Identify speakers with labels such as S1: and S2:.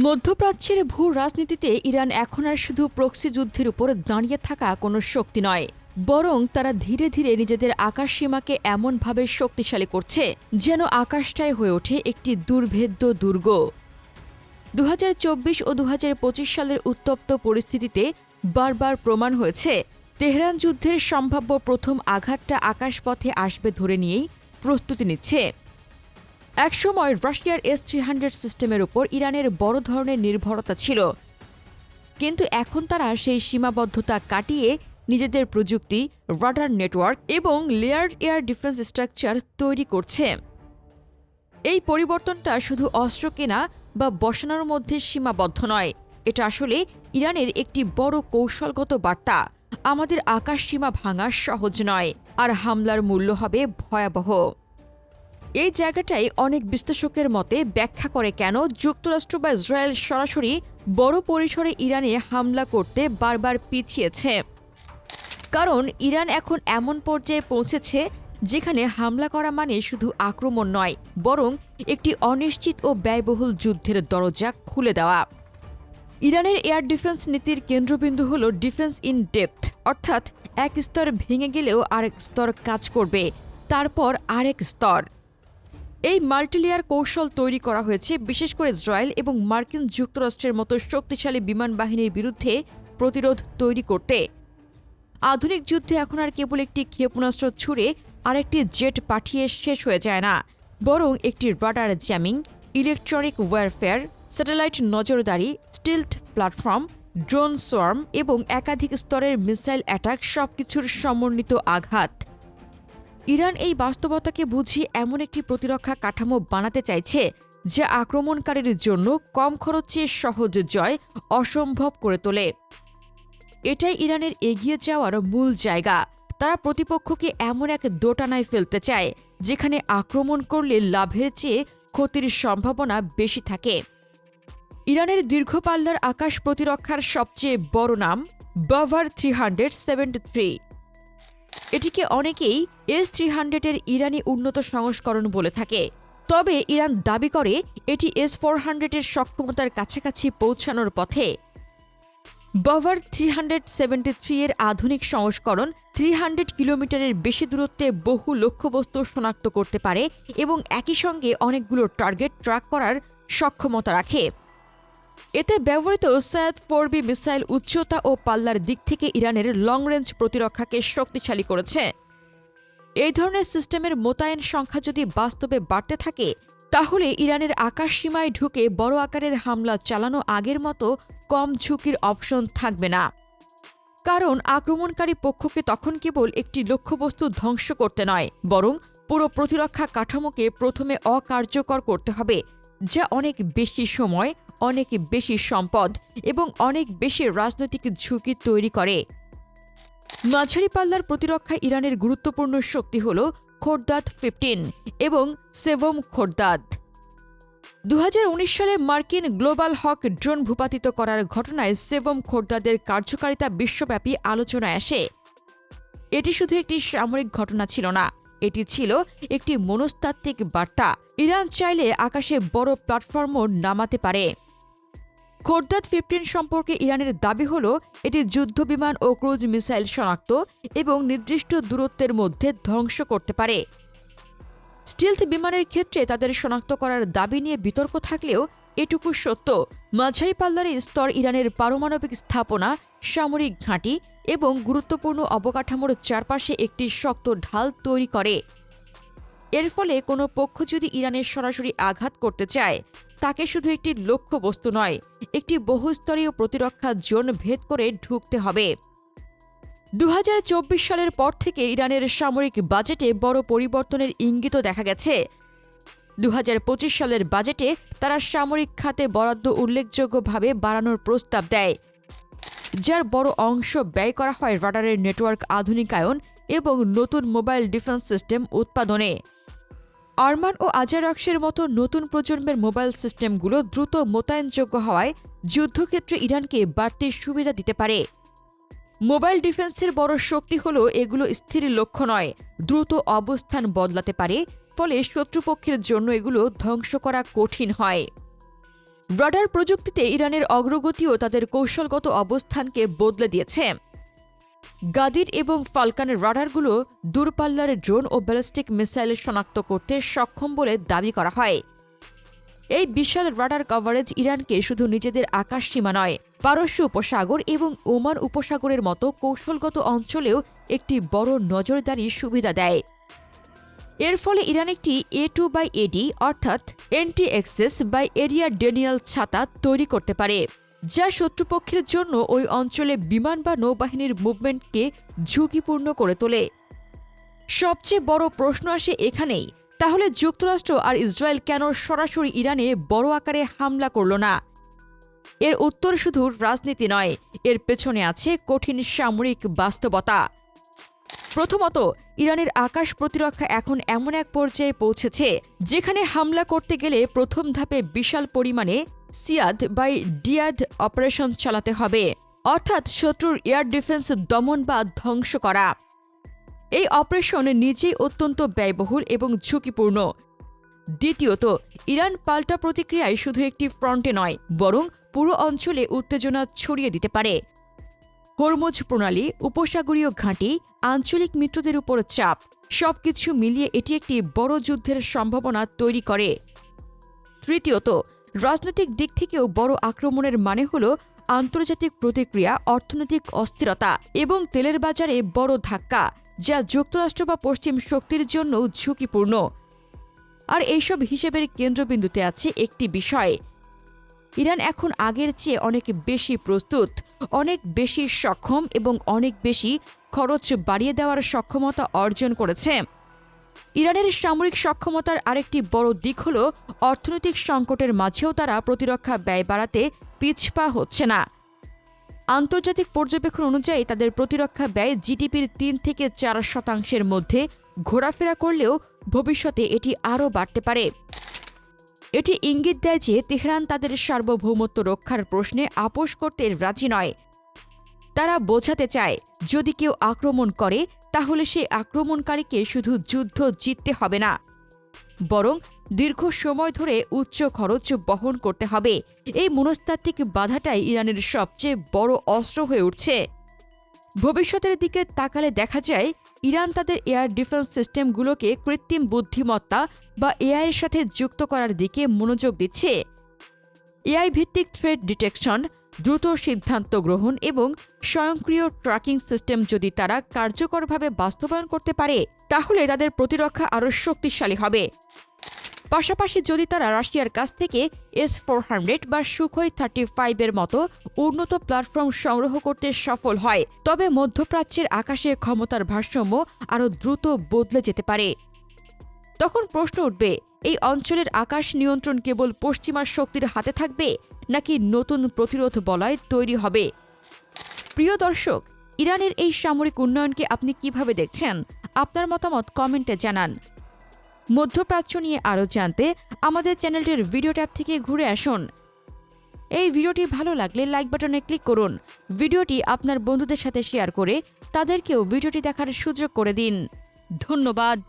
S1: মধ্যপ্রাচ্যের ভূ রাজনীতিতে ইরান এখন আর শুধু প্রক্সি যুদ্ধের উপর দাঁড়িয়ে থাকা কোনো শক্তি নয়, বরং তারা ধীরে ধীরে নিজেদের আকাশসীমাকে এমনভাবে শক্তিশালী করছে যেন আকাশটাই হয়ে ওঠে একটি দুর্ভেদ্য দুর্গ। 2024 ও 2025 সালের উত্তপ্ত পরিস্থিতিতে বারবার প্রমাণ হয়েছে তেহরান যুদ্ধের সম্ভাব্য প্রথম আঘাতটা আকাশপথে আসবে ধরে নিয়েই প্রস্তুতি নিচ্ছে। একসময় রাশিয়ার S-300 সিস্টেমের উপর ইরানের বড় ধরনের নির্ভরতা ছিল, কিন্তু এখন তারা সেই সীমাবদ্ধতা কাটিয়ে নিজেদের প্রযুক্তি, রাডার নেটওয়ার্ক এবং লেয়ার্ড এয়ার ডিফেন্স স্ট্রাকচার তৈরি করছে। এই পরিবর্তনটা শুধু অস্ত্র কেনা বা বসানোর মধ্যে সীমাবদ্ধ নয়, এটা আসলে ইরানের একটি বড় কৌশলগত বার্তা। আমাদের আকাশসীমা ভাঙা সহজ নয়, আর হামলার মূল্য হবে ভয়াবহ। এই জায়গাটাই অনেক বিশ্লেষকের মতে ব্যাখ্যা করে কেন যুক্তরাষ্ট্র বা ইসরায়েল সরাসরি বড় পরিসরে ইরানে হামলা করতে বারবার পিছিয়েছে। কারণ ইরান এখন এমন পর্যায়ে পৌঁছেছে যেখানে হামলা করা মানে শুধু আক্রমণ নয়, বরং একটি অনিশ্চিত ও ব্যয়বহুল যুদ্ধের দরজা খুলে দেওয়া। ইরানের এয়ার ডিফেন্স নীতির কেন্দ্রবিন্দু হল ডিফেন্স ইন ডেপথ, অর্থাৎ এক স্তর ভেঙে গেলেও আরেক স্তর কাজ করবে, তারপর আরেক স্তর। এই মাল্টিলেয়ার কৌশল তৈরি করা হয়েছে বিশেষ করে ইসরায়েল এবং মার্কিন যুক্তরাষ্ট্রের মতো শক্তিশালী বিমান বাহিনীর বিরুদ্ধে প্রতিরোধ তৈরি করতে। আধুনিক যুদ্ধে এখন আর কেবল একটি ক্ষেপণাস্ত্র ছুড়ে আরেকটি জেট পাঠিয়ে শেষ হয়ে যায় না, বরং একটি radar jamming, electronic warfare, satellite নজরদারি, স্টিলথ প্ল্যাটফর্ম, ড্রোন সোয়ার্ম এবং একাধিক স্তরের মিসাইল অ্যাটাক সবকিছুর সমন্বিত আঘাত। ইরান এই বাস্তবতাকে বুঝিয়ে এমন একটি প্রতিরক্ষা কাঠামো বানাতে চাইছে যা আক্রমণকারীর জন্য কম খরচে সহজ জয় অসম্ভব করে তোলে। এটাই ইরানের এগিয়ে যাওয়ার মূল জায়গা। তারা প্রতিপক্ষকে এমন এক দোটানায় ফেলতে চায় যেখানে আক্রমণ করলে লাভের চেয়ে ক্ষতির সম্ভাবনা বেশি থাকে। ইরানের দীর্ঘ পাল্লার আকাশ প্রতিরক্ষার সবচেয়ে বড় নাম বাভার 373। এটিকে অনেকেই S-300-এর ইরানি উন্নত সংস্করণ বলে থাকে, তবে ইরান দাবি করে এটি S-400-এর সক্ষমতার কাছাকাছি পৌঁছানোর পথে। বাভার 373-এর আধুনিক সংস্করণ 300 কিলোমিটারের বেশি দূরত্বে বহু লক্ষ্যবস্তু শনাক্ত করতে পারে এবং একই সঙ্গে অনেকগুলো টার্গেট ট্র্যাক করার সক্ষমতা রাখে। এতে ব্যবহৃত SAD-4B মিসাইল উচ্চতা ও পাল্লার দিক থেকে ইরানের লং রেঞ্জ প্রতিরক্ষাকে শক্তিশালী করেছে। এই ধরনের সিস্টেমের মোতায়েন সংখ্যা যদি বাস্তবে বাড়তে থাকে, তাহলে ইরানের আকাশসীমায় ঢুকে বড় আকারের হামলা চালানো আগের মতো কম ঝুঁকির অপশন থাকবে না। কারণ আক্রমণকারী পক্ষকে তখন কেবল একটি লক্ষ্যবস্তু ধ্বংস করতে নয়, বরং পুরো প্রতিরক্ষা কাঠামোকে প্রথমে অকার্যকর করতে হবে, যা অনেক বেশি সময়, অনেক বেশি সম্পদ এবং অনেক বেশি রাজনৈতিক ঝুঁকি তৈরি করে। মাঝারি পাল্লার প্রতিরক্ষা ইরানের গুরুত্বপূর্ণ শক্তি হল খোরদাদ 15 এবং সেভম খোরদাদ। 2019 সালে মার্কিন গ্লোবাল হক ড্রোন ভূপাতিত করার ঘটনায় সেভম খোরদাদের কার্যকারিতা বিশ্বব্যাপী আলোচনায় আসে। এটি শুধু একটি সামরিক ঘটনা ছিল না, এটি ছিল একটি মনস্তাত্ত্বিক বার্তা। ইরান চাইলে আকাশে বড় প্ল্যাটফর্মও নামাতে পারে। খোরদাদ 15 সম্পর্কে ইরানের দাবি হল এটি যুদ্ধবিমান ও ক্রুজ মিসাইল শনাক্ত এবং নির্দিষ্ট দূরত্বের মধ্যে ধ্বংস করতে পারে। স্টিলথ বিমানের ক্ষেত্রে তাদের শনাক্ত করার দাবি নিয়ে বিতর্ক থাকলেও এটুকু সত্য, মাঝারি পাল্লার স্তর ইরানের পারমাণবিক স্থাপনা, সামরিক ঘাঁটি এবং গুরুত্বপূর্ণ অবকাঠামোর চারপাশে একটি শক্ত ঢাল তৈরি করে। এর ফলে কোনো পক্ষ যদি ইরানের সরাসরি আঘাত করতে চায়, তাকে শুধু একটি লক্ষ্যবস্তু নয়, একটি বহুস্তরীয় প্রতিরক্ষা জোন ভেদ করে ঢুকতে হবে। 2024 সালের পর থেকে ইরানের সামরিক বাজেটে বড় পরিবর্তনের ইঙ্গিতও দেখা গেছে। 2025 সালের বাজেটে তারা সামরিক খাতে বরাদ্দ উল্লেখযোগ্যভাবে বাড়ানোর প্রস্তাব দেয়, যার বড় অংশ ব্যয় করা হয় রাডারের নেটওয়ার্ক আধুনিকায়ন এবং নতুন মোবাইল ডিফেন্স সিস্টেম উৎপাদনে। আরমান ও আজারক্সের মতো নতুন প্রজন্মের মোবাইল সিস্টেমগুলো দ্রুত মোতায়েনযোগ্য হওয়ায় যুদ্ধক্ষেত্রে ইরানকে বাড়তি সুবিধা দিতে পারে। মোবাইল ডিফেন্সের বড় শক্তি হল এগুলো স্থির লক্ষ্য নয়, দ্রুত অবস্থান বদলাতে পারে, ফলে শত্রুপক্ষের জন্য এগুলো ধ্বংস করা কঠিন হয়। রাডার প্রযুক্তিতে ইরানের অগ্রগতিও তাদের কৌশলগত অবস্থানকে বদলে দিয়েছে। গাদির এবং ফালকানের রাডারগুলো দূরপাল্লার ড্রোন ও ব্যালিস্টিক মিসাইল শনাক্ত করতে সক্ষম বলে দাবি করা হয়। এই বিশাল রাডার কভারেজ ইরানকে শুধু নিজেদের আকাশ সীমা নয়, পারস্য উপসাগর এবং ওমান উপসাগরের মতো কৌশলগত অঞ্চলেও একটি বড় নজরদারি সুবিধা দেয়। এর ফলে ইরান একটি A2/AD অর্থাৎ anti access by area denial ছাতা তৈরি করতে পারে, যা শত্রুপক্ষের জন্য ওই অঞ্চলে বিমান বা নৌবাহিনীর মুভমেন্টকে ঝুঁকিপূর্ণ করে তোলে। সবচেয়ে বড় প্রশ্ন আসে এখানেই, তাহলে যুক্তরাষ্ট্র আর ইসরায়েল কেন সরাসরি ইরানে বড় আকারে হামলা করল না? এর উত্তর শুধু রাজনীতি নয়, এর পেছনে আছে কঠিন সামরিক বাস্তবতা। প্রথমত, ইরানের আকাশ প্রতিরক্ষা এখন এমন এক পর্যায়ে পৌঁছেছে যেখানে হামলা করতে গেলে প্রথম ধাপে বিশাল পরিমাণে সিয়াদ বাই ডিয়াড অপারেশন চালাতে হবে, অর্থাৎ শত্রুর এয়ার ডিফেন্স দমন বা ধ্বংস করা। এই অপারেশন নিজেই অত্যন্ত ব্যয়বহুল এবং ঝুঁকিপূর্ণ। দ্বিতীয়ত, ইরান পাল্টা প্রতিক্রিয়ায় শুধু একটি ফ্রন্টে নয়, বরং পুরো অঞ্চলে উত্তেজনা ছড়িয়ে দিতে পারে। হরমুজ প্রণালী, উপসাগরীয় ঘাঁটি, আঞ্চলিক মিত্রদের উপর চাপ, সবকিছু মিলিয়ে এটি একটি বড় যুদ্ধের সম্ভাবনা তৈরি করে। তৃতীয়ত, রাজনৈতিক দিক থেকেও বড় আক্রমণের মানে হল আন্তর্জাতিক প্রতিক্রিয়া, অর্থনৈতিক অস্থিরতা এবং তেলের বাজারে বড় ধাক্কা, যা যুক্তরাষ্ট্র বা পশ্চিম শক্তির জন্য ঝুঁকিপূর্ণ। আর এইসব হিসেবের কেন্দ্রবিন্দুতে আছে একটি বিষয়: ইরান এখন আগের চেয়ে অনেক বেশি প্রস্তুত, অনেক বেশি সক্ষম এবং অনেক বেশি খরচ বাড়িয়ে দেওয়ার সক্ষমতা অর্জন করেছে। ইরানের সামরিক সক্ষমতার আরেকটি বড় দিক হল অর্থনৈতিক সংকটের মাঝেও তারা প্রতিরক্ষা ব্যয় বাড়াতে পিছপা হচ্ছে না। আন্তর্জাতিক পর্যবেক্ষণ অনুযায়ী তাদের প্রতিরক্ষা ব্যয় জিডিপির 3 থেকে 4% মধ্যে ঘোরাফেরা করলেও ভবিষ্যতে এটি আরও বাড়তে পারে। এটি ইঙ্গিত দেয় যে তেহরান তাদের সার্বভৌমত্ব রক্ষার প্রশ্নে আপোস করতে রাজি নয়। তারা বোঝাতে চায়, যদি কেউ আক্রমণ করে তাহলে সেই আক্রমণকারীকে শুধু যুদ্ধ জিততে হবে না, বরং দীর্ঘ সময় ধরে উচ্চ খরচ বহন করতে হবে। এই মনস্তাত্ত্বিক বাধাটাই ইরানের সবচেয়ে বড় অস্ত্র হয়ে উঠছে। ভবিষ্যতের দিকে তাকালে দেখা যায়, ইরান তাদের এয়ার ডিফেন্স সিস্টেমগুলোকে কৃত্রিম বুদ্ধিমত্তা বা এআই এর সাথে যুক্ত করার দিকে মনোযোগ দিচ্ছে। এআই ভিত্তিক থ্রেট ডিটেকশন, দ্রুত সিদ্ধান্ত গ্রহণ এবং স্বয়ংক্রিয় ট্র্যাকিং সিস্টেম যদি তারা কার্যকরভাবে বাস্তবায়ন করতে পারে, তাহলে তাদের প্রতিরক্ষা আরও শক্তিশালী হবে। পাশাপাশি যদি তারা রাশিয়ার কাছ থেকে S-400 বা সুখোই 35 এর মতো উন্নত প্ল্যাটফর্ম সংগ্রহ করতে সফল হয়, তবে মধ্যপ্রাচ্যের আকাশে ক্ষমতার ভারসাম্য আরও দ্রুত বদলে যেতে পারে। তখন প্রশ্ন উঠবে, এই অঞ্চলের আকাশ নিয়ন্ত্রণ কেবল পশ্চিমা শক্তির হাতে থাকবে, নাকি নতুন প্রতিরোধ বলয় তৈরি হবে? প্রিয় দর্শক, ইরানের এই সামরিক উন্নয়নকে আপনি কিভাবে দেখছেন? আপনার মতামত কমেন্টে জানান। মধ্যপ্রাচ্য নিয়ে আরও জানতে আমাদের চ্যানেলটির ভিডিও ট্যাব থেকে ঘুরে আসুন। এই ভিডিওটি ভালো লাগলে লাইক বাটনে ক্লিক করুন। ভিডিওটি আপনার বন্ধুদের সাথে শেয়ার করে তাদেরকেও ভিডিওটি দেখার সুযোগ করে দিন। ধন্যবাদ।